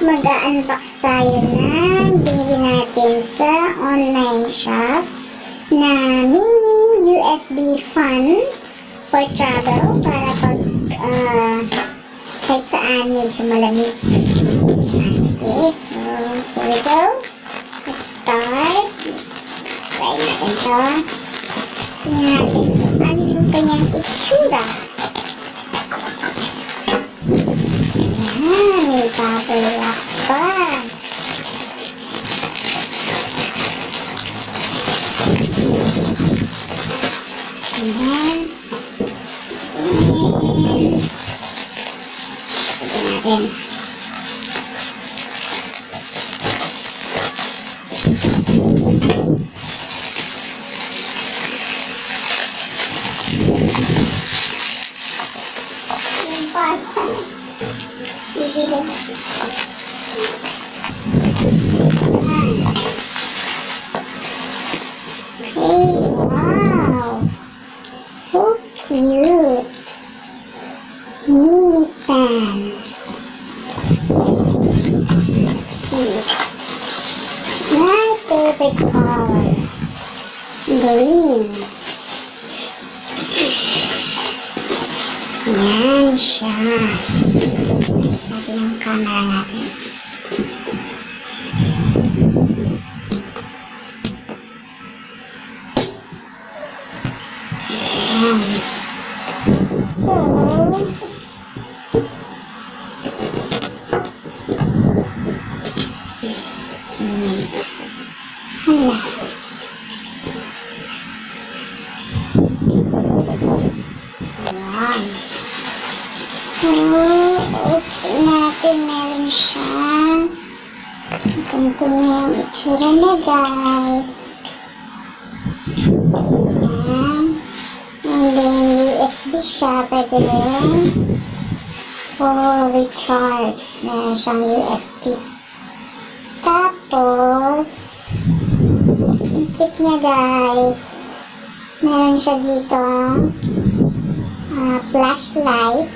mag-unbox tayo ng binili natin sa online shop na mini USB fan for travel para pag kahit saan medyo malamig. Okay, so here we go. Let's start. Try natin ito. Tingnan natin kung ano yung kanyang itsura. May bubble wrap pa. Ayan. Ito natin. Yung parcel. Okay, wow! So cute! Mini fan. Let's see. My favorite color. Green. Yan siya. Ayos natin ang camera natin. Ayan. So, hala. Ayan. So, open natin, meron siya. Ganito na yung itsura na, guys. Ayan. And then, USB siya, pwede rin for recharge. Meron siyang USB. Tapos, yung kit niya, guys. Meron siya dito flashlight.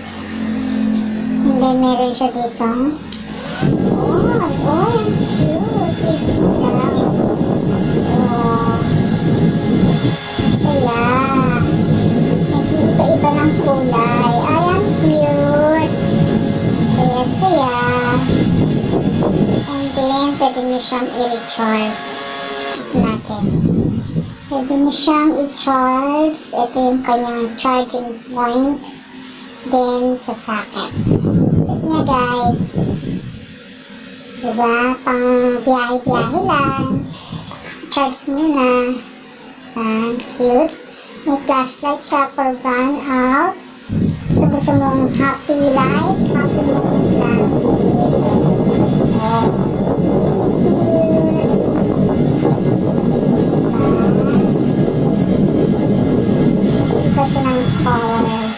And then, meron siya dito. Oh, ang cute. Ito lang. Oh. Saya. Nag-iiba-iba ng kulay. Ay, ang cute. Saya-saya. And then, pwede mo siyang i-recharge. Natin. Pwede mo siyang i-charge. Ito yung kanyang charging point. Then, sa socket. Cute niya, guys. Diba? Pang biyahe-biyahe lang. Charge muna. Cute. May flashlight siya for brown out. Gusto mong happy life. Happy moment lang. Oh, cute. Ito siya ng color.